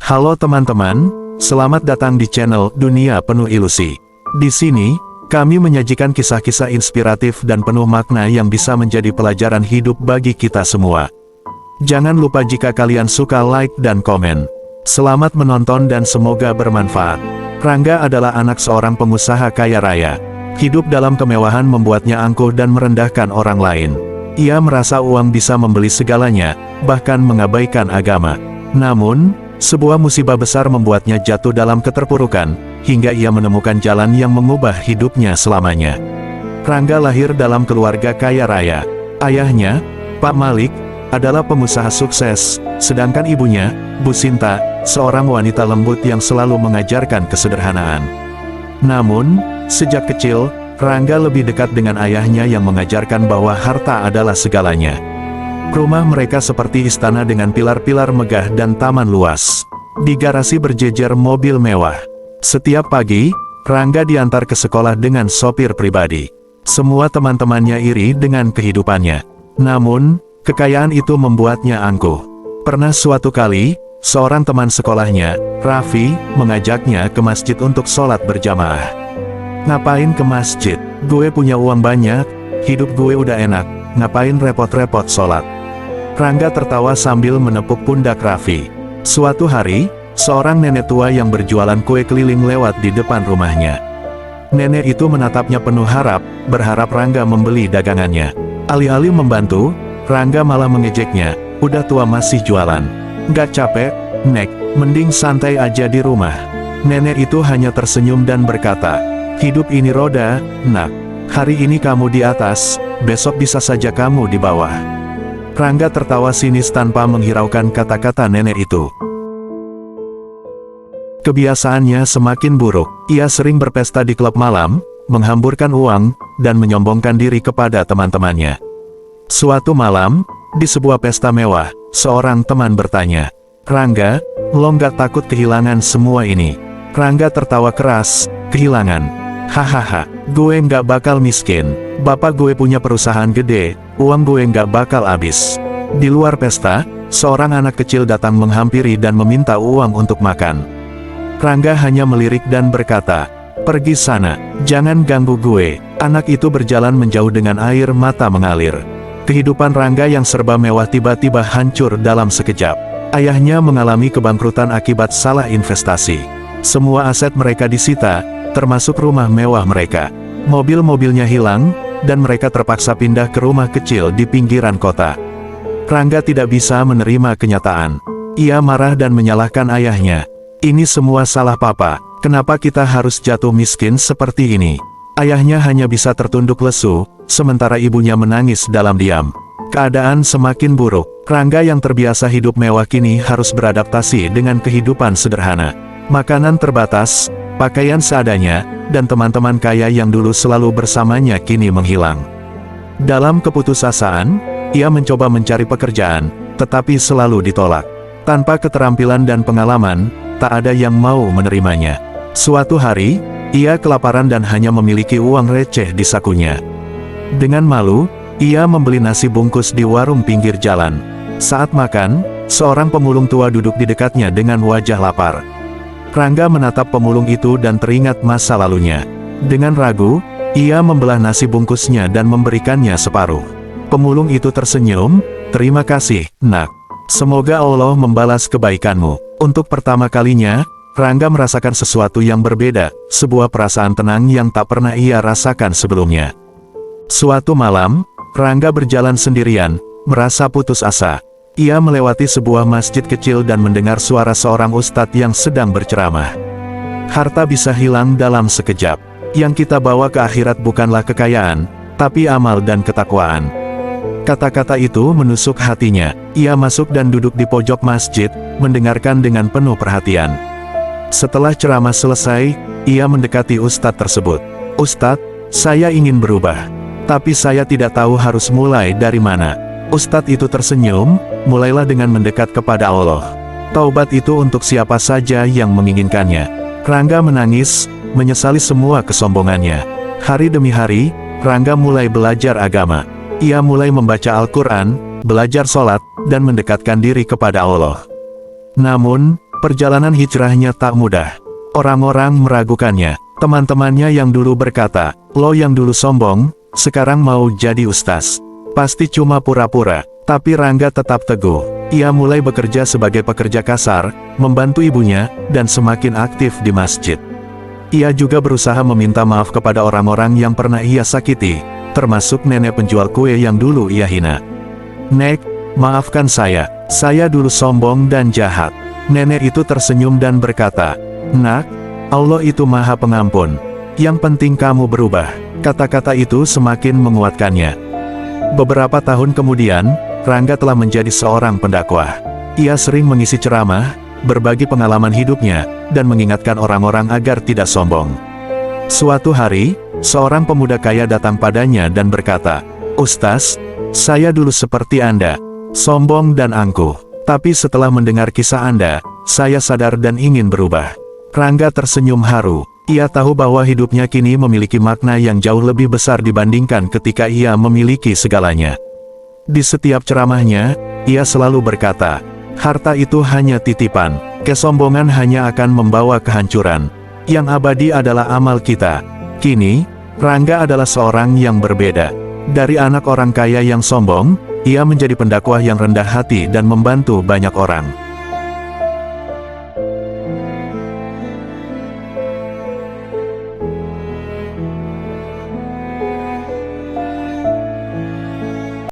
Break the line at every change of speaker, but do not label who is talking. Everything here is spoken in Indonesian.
Halo teman-teman, selamat datang di channel Dunia Penuh Ilusi. Di sini, kami menyajikan kisah-kisah inspiratif dan penuh makna yang bisa menjadi pelajaran hidup bagi kita semua. Jangan lupa jika kalian suka like dan komen. Selamat menonton dan semoga bermanfaat. Rangga adalah anak seorang pengusaha kaya raya. Hidup dalam kemewahan membuatnya angkuh dan merendahkan orang lain. Ia merasa uang bisa membeli segalanya, bahkan mengabaikan agama. Namun, sebuah musibah besar membuatnya jatuh dalam keterpurukan, hingga ia menemukan jalan yang mengubah hidupnya selamanya. Rangga lahir dalam keluarga kaya raya. Ayahnya, Pak Malik, adalah pengusaha sukses, sedangkan ibunya, Bu Sinta, seorang wanita lembut yang selalu mengajarkan kesederhanaan. Namun, sejak kecil, Rangga lebih dekat dengan ayahnya yang mengajarkan bahwa harta adalah segalanya. Rumah mereka seperti istana dengan pilar-pilar megah dan taman luas. Di garasi berjejer mobil mewah. Setiap pagi, Rangga diantar ke sekolah dengan sopir pribadi. Semua teman-temannya iri dengan kehidupannya. Namun, kekayaan itu membuatnya angkuh. Pernah suatu kali, seorang teman sekolahnya, Raffi, mengajaknya ke masjid untuk sholat berjamaah. "Ngapain ke masjid? Gue punya uang banyak, hidup gue udah enak, ngapain repot-repot sholat?" Rangga tertawa sambil menepuk pundak Raffi. Suatu hari, seorang nenek tua yang berjualan kue keliling lewat di depan rumahnya. Nenek itu menatapnya penuh harap, berharap Rangga membeli dagangannya. Alih-alih membantu, Rangga malah mengejeknya, "Udah tua masih jualan. Nggak capek, Nek, mending santai aja di rumah." Nenek itu hanya tersenyum dan berkata, "Hidup ini roda, Nak. Hari ini kamu di atas, besok bisa saja kamu di bawah." Rangga tertawa sinis tanpa menghiraukan kata-kata nenek itu. Kebiasaannya semakin buruk. Ia sering berpesta di klub malam, menghamburkan uang, dan menyombongkan diri kepada teman-temannya. Suatu malam, di sebuah pesta mewah, seorang teman bertanya, "Rangga, lo nggak takut kehilangan semua ini?" Rangga tertawa keras, "Kehilangan? Hahaha, gue nggak bakal miskin. Bapak gue punya perusahaan gede, uang gue nggak bakal habis." Di luar pesta, seorang anak kecil datang menghampiri dan meminta uang untuk makan. Rangga hanya melirik dan berkata, "Pergi sana, jangan ganggu gue." Anak itu berjalan menjauh dengan air mata mengalir. Kehidupan Rangga yang serba mewah tiba-tiba hancur dalam sekejap. Ayahnya mengalami kebangkrutan akibat salah investasi. Semua aset mereka disita, termasuk rumah mewah mereka. Mobil-mobilnya hilang, dan mereka terpaksa pindah ke rumah kecil di pinggiran kota. Rangga tidak bisa menerima kenyataan. Ia marah dan menyalahkan ayahnya. "Ini semua salah papa, kenapa kita harus jatuh miskin seperti ini?" Ayahnya hanya bisa tertunduk lesu, sementara ibunya menangis dalam diam. Keadaan semakin buruk. Rangga yang terbiasa hidup mewah kini harus beradaptasi dengan kehidupan sederhana. Makanan terbatas, pakaian seadanya, dan teman-teman kaya yang dulu selalu bersamanya kini menghilang. Dalam keputusasaan, ia mencoba mencari pekerjaan, tetapi selalu ditolak. Tanpa keterampilan dan pengalaman, tak ada yang mau menerimanya. Suatu hari, ia kelaparan dan hanya memiliki uang receh di sakunya. Dengan malu, ia membeli nasi bungkus di warung pinggir jalan. Saat makan, seorang pemulung tua duduk di dekatnya dengan wajah lapar. Rangga menatap pemulung itu dan teringat masa lalunya. Dengan ragu, ia membelah nasi bungkusnya dan memberikannya separuh. Pemulung itu tersenyum, "Terima kasih, Nak. Semoga Allah membalas kebaikanmu." Untuk pertama kalinya, Rangga merasakan sesuatu yang berbeda, sebuah perasaan tenang yang tak pernah ia rasakan sebelumnya. Suatu malam, Rangga berjalan sendirian, merasa putus asa. Ia melewati sebuah masjid kecil dan mendengar suara seorang ustadz yang sedang berceramah. "Harta bisa hilang dalam sekejap. Yang kita bawa ke akhirat bukanlah kekayaan, tapi amal dan ketakwaan." Kata-kata itu menusuk hatinya. Ia masuk dan duduk di pojok masjid, mendengarkan dengan penuh perhatian. Setelah ceramah selesai, ia mendekati ustadz tersebut. "Ustadz, saya ingin berubah. Tapi saya tidak tahu harus mulai dari mana." Ustadz itu tersenyum, mulailah dengan mendekat kepada Allah. Taubat itu untuk siapa saja yang menginginkannya. Rangga menangis, menyesali semua kesombongannya. Hari demi hari, Rangga mulai belajar agama. Ia mulai membaca Al-Quran, belajar sholat, dan mendekatkan diri kepada Allah. Namun, Perjalanan hijrahnya tak mudah. Orang-orang meragukannya. Teman-temannya yang dulu berkata, "Lo yang dulu sombong, sekarang mau jadi ustaz. Pasti cuma pura-pura." Tapi Rangga tetap teguh. Ia mulai bekerja sebagai pekerja kasar, membantu ibunya, dan semakin aktif di masjid. Ia juga berusaha meminta maaf kepada orang-orang yang pernah ia sakiti, termasuk nenek penjual kue yang dulu ia hina. "Nek, maafkan saya dulu sombong dan jahat." Nenek itu tersenyum dan berkata, "Nak, Allah itu Maha Pengampun. Yang penting kamu berubah." Kata-kata itu semakin menguatkannya. Beberapa tahun kemudian, Rangga telah menjadi seorang pendakwah. Ia sering mengisi ceramah, berbagi pengalaman hidupnya, dan mengingatkan orang-orang agar tidak sombong. Suatu hari, seorang pemuda kaya datang padanya dan berkata, "Ustaz, saya dulu seperti Anda, sombong dan angkuh. Tapi setelah mendengar kisah Anda, saya sadar dan ingin berubah." Rangga tersenyum haru. Ia tahu bahwa hidupnya kini memiliki makna yang jauh lebih besar dibandingkan ketika ia memiliki segalanya. Di setiap ceramahnya, ia selalu berkata, "Harta itu hanya titipan, kesombongan hanya akan membawa kehancuran. Yang abadi adalah amal kita." Kini, Rangga adalah seorang yang berbeda. Dari anak orang kaya yang sombong, ia menjadi pendakwah yang rendah hati dan membantu banyak orang.